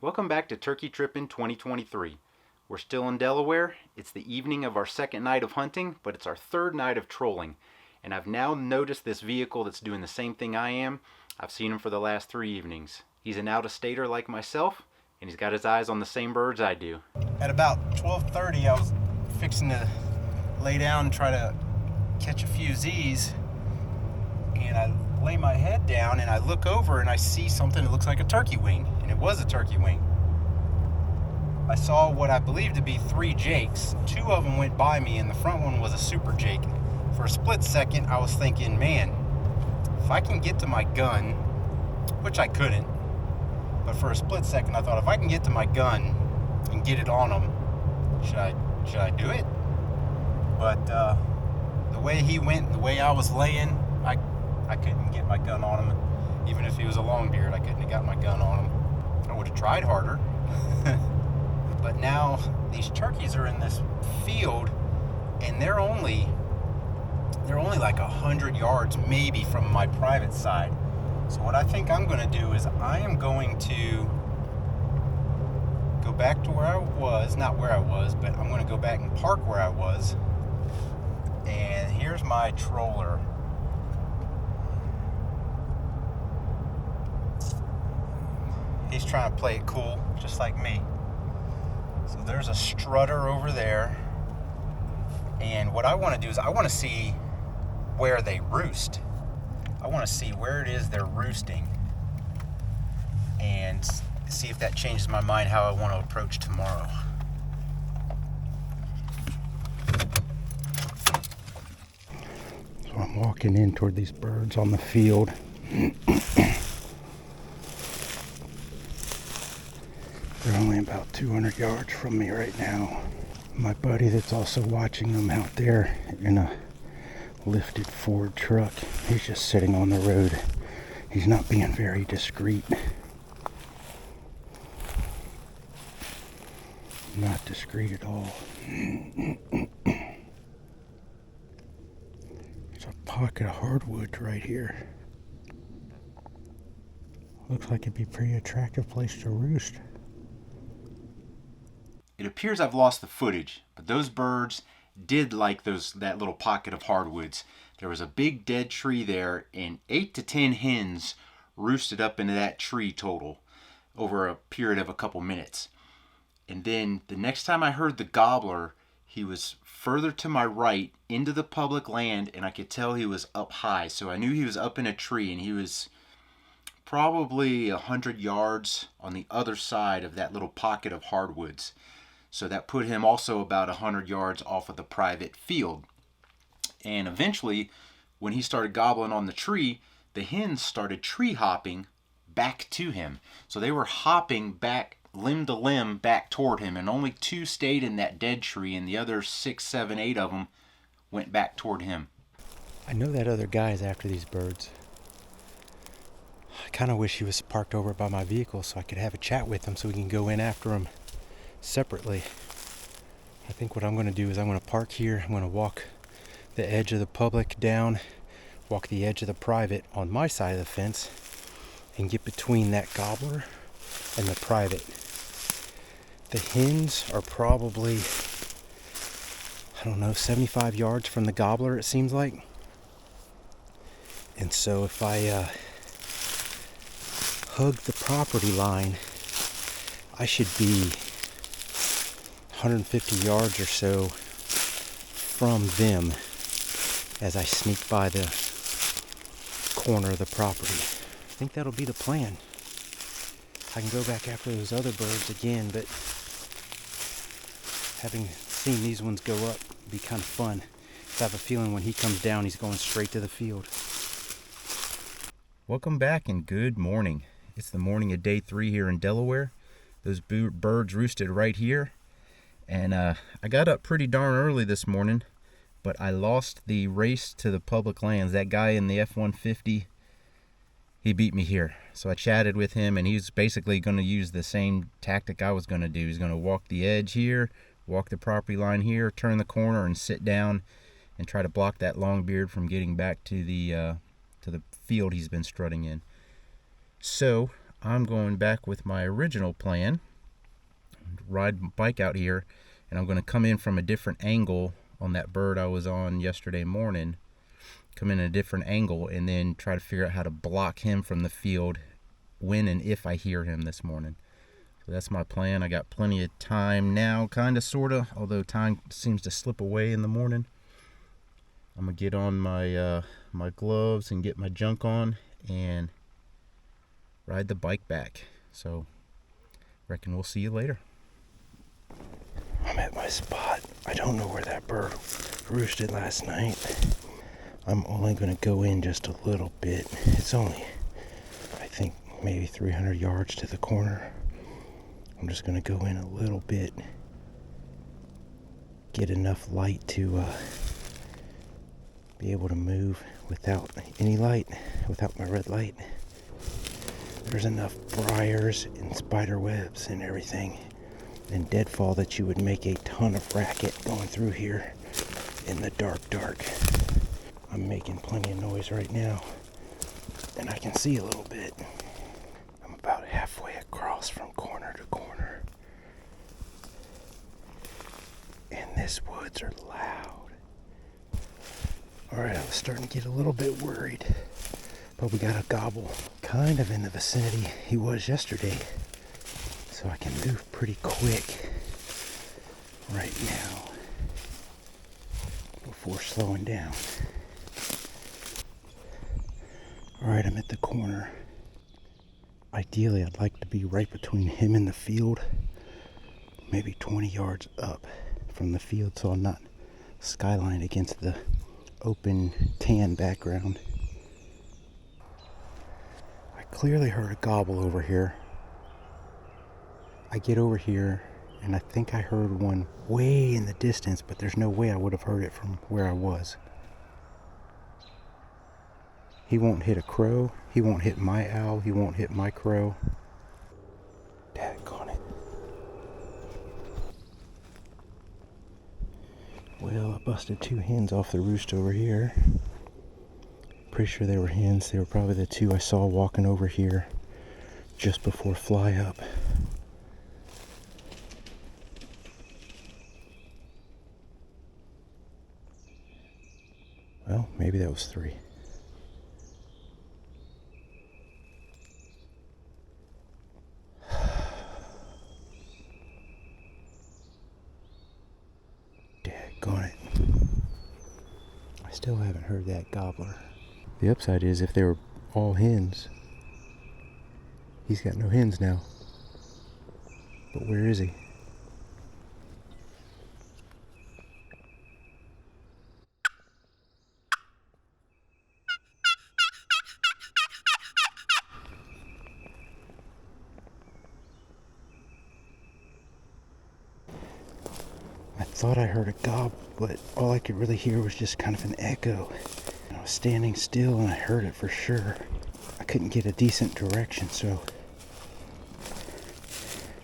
Welcome back to Turkey Trippin 2023. We're still in Delaware. It's the evening of our second night of hunting, but it's our third night of trolling. And I've now noticed this vehicle that's doing the same thing I am. I've seen him for the last 3 evenings. He's an out-of-stater like myself, and he's got his eyes on the same birds I do. At about 12:30, I was fixing to lay down and try to catch a few Z's, and I lay my head down and I look over and I see something that looks like a turkey wing, and it was a turkey wing. I saw what I believe to be 3 jakes. 2 of them went by me, and the front one was a super jake. For a split second, I was thinking, man, if I can get to my gun, which I couldn't, but for a split second I thought, if I can get to my gun and get it on him, should I do it? But the way he went and the way I was laying, I couldn't get my gun on him. Even if he was a long beard, I couldn't have got my gun on him. I would have tried harder. But now these turkeys are in this field, and they're only like 100 yards maybe from my private side. So what I think I'm going to do is I am going to go back to where I was, not where I was, but I'm going to go back and park where I was. And here's my troller. He's trying to play it cool, just like me. So there's a strutter over there. And what I want to do is I want to see where they roost. I want to see where it is they're roosting and see if that changes my mind how I want to approach tomorrow. So I'm walking in toward these birds on the field. They're only about 200 yards from me right now. My buddy that's also watching them out there in a lifted Ford truck, he's just sitting on the road. He's not being very discreet. Not discreet at all. There's a pocket of hardwood right here. Looks like it'd be a pretty attractive place to roost. It appears I've lost the footage, but those birds did like that little pocket of hardwoods. There was a big dead tree there, and 8 to 10 hens roosted up into that tree total over a period of a couple minutes. And then the next time I heard the gobbler, he was further to my right into the public land, and I could tell he was up high. So I knew he was up in a tree, and he was probably 100 yards on the other side of that little pocket of hardwoods. So that put him also about 100 yards off of the private field. And eventually, when he started gobbling on the tree, the hens started tree hopping back to him. So they were hopping back, limb to limb, back toward him. And only 2 stayed in that dead tree, and the other 6, 7, 8 of them went back toward him. I know that other guy is after these birds. I kind of wish he was parked over by my vehicle so I could have a chat with him so we can go in after him separately. I think what I'm going to do is I'm going to park here. I'm going to walk the edge of the public down, walk the edge of the private on my side of the fence, and get between that gobbler and the private. The hens are probably, 75 yards from the gobbler, it seems like. And so if I hug the property line, I should be 150 yards or so from them as I sneak by the corner of the property. I think that'll be the plan. I can go back after those other birds again, but having seen these ones go up would be kind of fun. I have a feeling when he comes down, he's going straight to the field. Welcome back and good morning. It's the morning of day 3 here in Delaware. Those birds roosted right here. And I got up pretty darn early this morning, but I lost the race to the public lands. That guy in the F-150, he beat me here. So I chatted with him, and he's basically going to use the same tactic I was going to do. He's going to walk the edge here, walk the property line here, turn the corner, and sit down and try to block that long beard from getting back to the field he's been strutting in. So I'm going back with my original plan, ride my bike out here, and I'm going to come in from a different angle on that bird I was on yesterday morning. Come in a different angle and then try to figure out how to block him from the field when and if I hear him this morning. So that's my plan. I got plenty of time now, kind of, sort of, although time seems to slip away in the morning. I'm going to get on my my gloves and get my junk on and ride the bike back. So reckon we'll see you later. I'm at my spot. I don't know where that bird roosted last night. I'm only going to go in just a little bit. It's only, I think, maybe 300 yards to the corner. I'm just going to go in a little bit, get enough light to be able to move without any light, without my red light. There's enough briars and spider webs and everything and deadfall that you would make a ton of racket going through here in the dark. I'm making plenty of noise right now, and I can see a little bit. I'm about halfway across from corner to corner, and these woods are loud. Alright, I was starting to get a little bit worried, but we got a gobble kind of in the vicinity he was yesterday, so I can move pretty quick right now before slowing down. Alright, I'm at the corner. Ideally, I'd like to be right between him and the field, maybe 20 yards up from the field so I'm not skylined against the open tan background. I clearly heard a gobble over here. I get over here and I think I heard one way in the distance, but there's no way I would have heard it from where I was. He won't hit a crow. He won't hit my owl. He won't hit my crow. Daggone it. Well, I busted 2 hens off the roost over here. Pretty sure they were hens. They were probably the 2 I saw walking over here just before fly up. Well, maybe that was 3. Daggone it. I still haven't heard that gobbler. The upside is if they were all hens, he's got no hens now. But where is he? I thought I heard a gob, but all I could really hear was just kind of an echo. I was standing still and I heard it for sure. I couldn't get a decent direction, so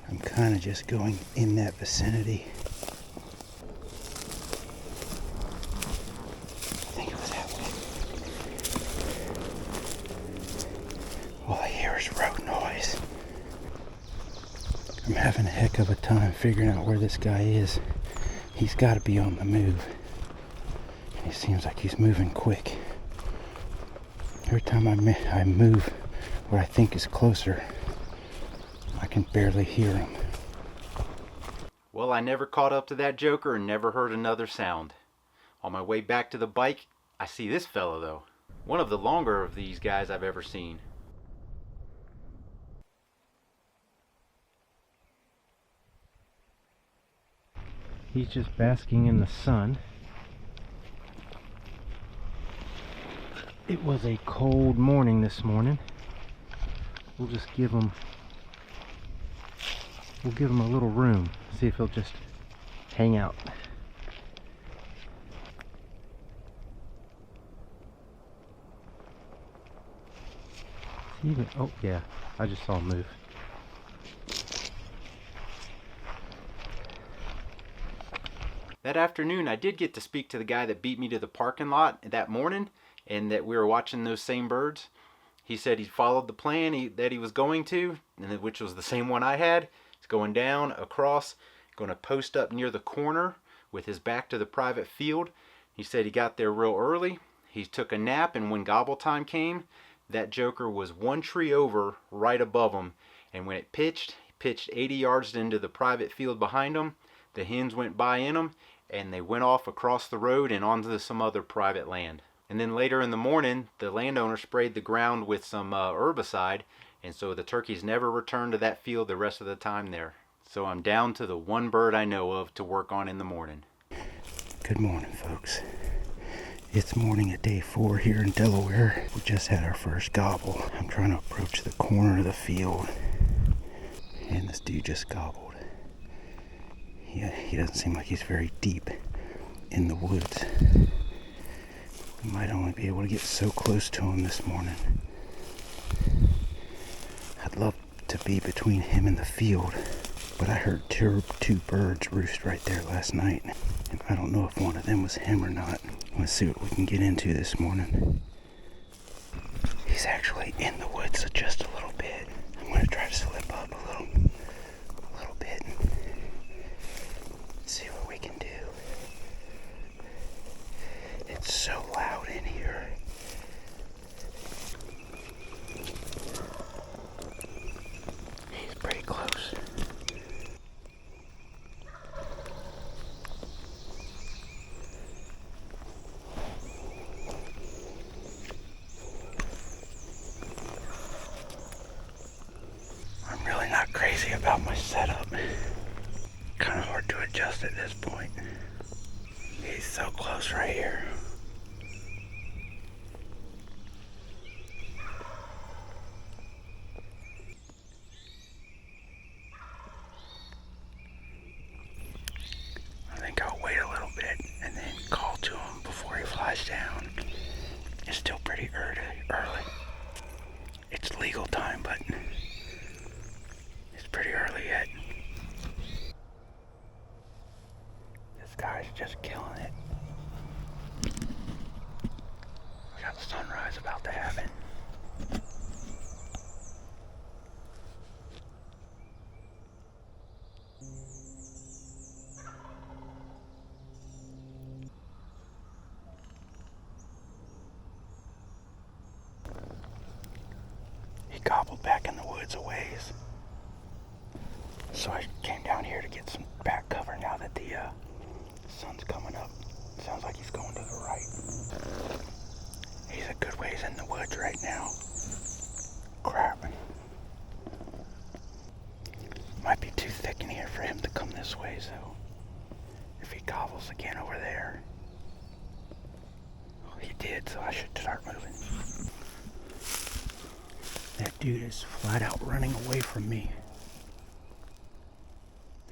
I'm kind of just going in that vicinity. I think it was that way. All I hear is road noise. I'm having a heck of a time figuring out where this guy is. He's got to be on the move. And he seems like he's moving quick. Every time I move where I think is closer, I can barely hear him. Well, I never caught up to that joker and never heard another sound. On my way back to the bike, I see this fellow though. One of the longer of these guys I've ever seen. He's just basking in the sun. It was a cold morning this morning. We'll just give him a little room. See if he'll just hang out. Even, oh yeah, I just saw him move. That afternoon, I did get to speak to the guy that beat me to the parking lot that morning, and that we were watching those same birds. He said he followed the plan that he was going to, which was the same one I had. He's going down, across, going to post up near the corner with his back to the private field. He said he got there real early. He took a nap, and when gobble time came, that joker was one tree over right above him. And when it pitched, he pitched 80 yards into the private field behind him. The hens went by in them, and they went off across the road and onto some other private land. And then later in the morning, the landowner sprayed the ground with some herbicide, and so the turkeys never returned to that field the rest of the time there. So I'm down to the one bird I know of to work on in the morning. Good morning, folks. It's morning of day 4 here in Delaware. We just had our first gobble. I'm trying to approach the corner of the field, and this dude just gobbled. He doesn't seem like he's very deep in the woods. We might only be able to get so close to him this morning. I'd love to be between him and the field, but I heard two birds roost right there last night, and I don't know if one of them was him or not. Let's see what we can get into this morning. He's actually in the woods just a little bit. I'm going to try to slip up a little bit. See what we can do. It's so loud in here. He's pretty close. I'm really not crazy about my setup. Kind of hard to adjust at this point. He's so close right here. I think I'll wait a little bit and then call to him before he flies down. It's still pretty early. It's legal time, but it's pretty early yet. This guy's just killing it. We got sunrise about to happen. He gobbled back in the woods a ways. So I came down here to get some back cover now that the sun's coming up. Sounds like he's going to the right. He's a good ways in the woods right now. Crap. Might be too thick in here for him to come this way, so if he gobbles again over there. Well, he did, so I should start moving. That dude is flat out running away from me.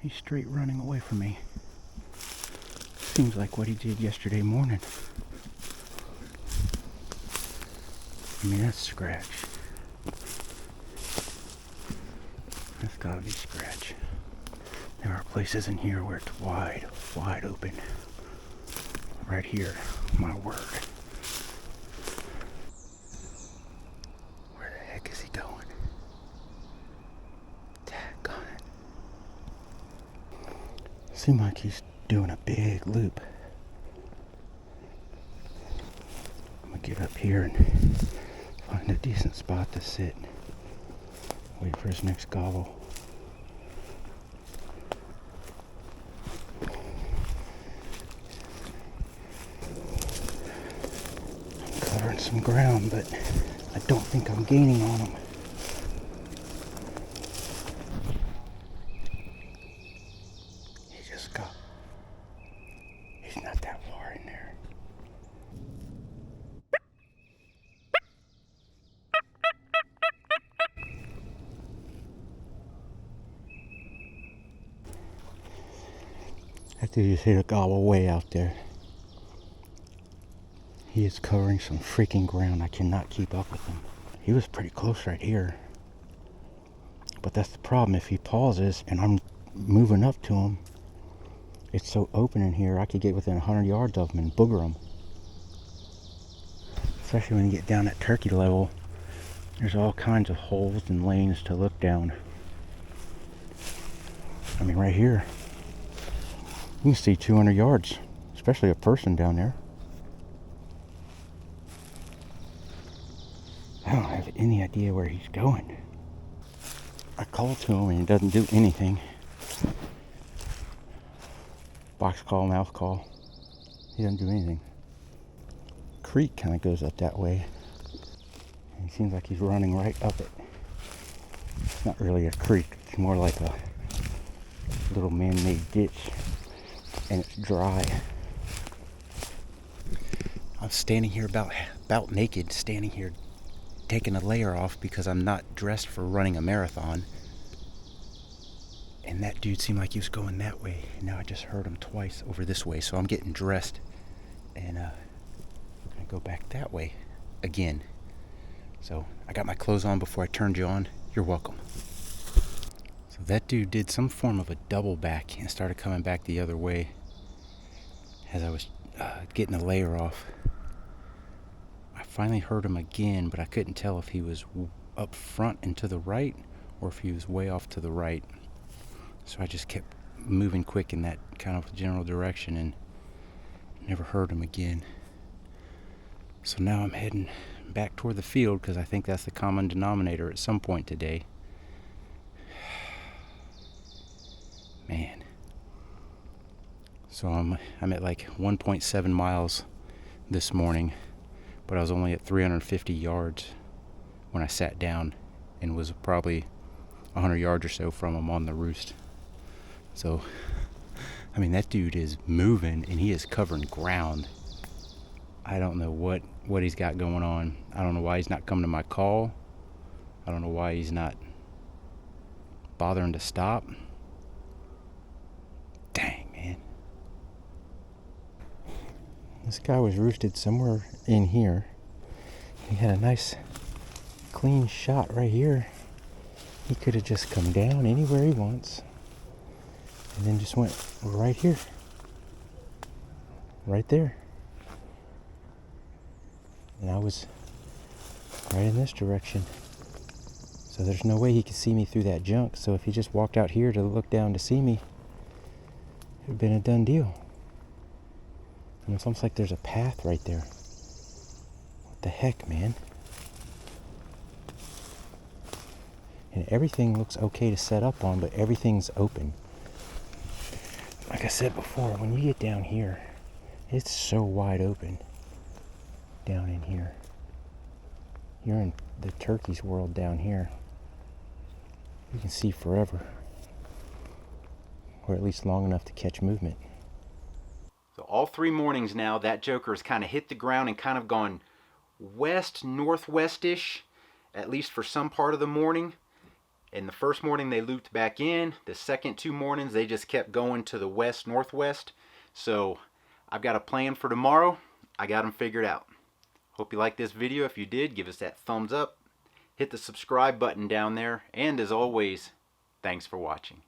He's straight running away from me. Seems like what he did yesterday morning. I mean, that's scratch. That's gotta be scratch. There are places in here where it's wide open. Right here, my word. Where the heck is he going? Daggone it. Seems like he's doing a big loop. I'm gonna get up here and find a decent spot to sit. Wait for his next gobble. I'm covering some ground, but I don't think I'm gaining on him. He just got. He's not that far in there. After you see the gobble way out there. He is covering some freaking ground. I cannot keep up with him. He was pretty close right here. But that's the problem. If he pauses and I'm moving up to him, it's so open in here, I could get within 100 yards of him and booger him. Especially when you get down at turkey level, there's all kinds of holes and lanes to look down. I mean, right here, you can see 200 yards, especially a person down there. I don't have any idea where he's going. I call to him and he doesn't do anything. Box call, mouth call. He doesn't do anything. Creek kind of goes up that way. And he seems like he's running right up it. It's not really a creek. It's more like a little man-made ditch. And it's dry. I'm standing here about naked, standing here taking a layer off because I'm not dressed for running a marathon. And that dude seemed like he was going that way. And now I just heard him twice over this way. So I'm getting dressed and I'm gonna go back that way again. So I got my clothes on before I turned you on. You're welcome. So that dude did some form of a double back and started coming back the other way as I was getting the layer off. I finally heard him again, but I couldn't tell if he was up front and to the right or if he was way off to the right. So I just kept moving quick in that kind of general direction and never heard him again. So now I'm heading back toward the field because I think that's the common denominator at some point today. Man. So I'm at like 1.7 miles this morning, but I was only at 350 yards when I sat down and was probably 100 yards or so from him on the roost. So, I mean, that dude is moving and he is covering ground. I don't know what he's got going on. I don't know why he's not coming to my call. I don't know why he's not bothering to stop. Dang, man. This guy was roosted somewhere in here. He had a nice clean shot right here. He could have just come down anywhere he wants and then just went right here, right there. And I was right in this direction, so there's no way he could see me through that junk. So if he just walked out here to look down to see me, it would have been a done deal. And it's almost like there's a path right there. What the heck, man? And everything looks okay to set up on, but everything's open. Like I said before, when you get down here, it's so wide open down in here. You're in the turkey's world down here. You can see forever, or at least long enough to catch movement. So all 3 mornings now, that joker has kind of hit the ground and kind of gone west, northwest-ish, at least for some part of the morning. And the first morning they looped back in. The second 2 mornings they just kept going to the west, northwest. So I've got a plan for tomorrow. I got them figured out. Hope you liked this video. If you did, give us that thumbs up. Hit the subscribe button down there. And as always, thanks for watching.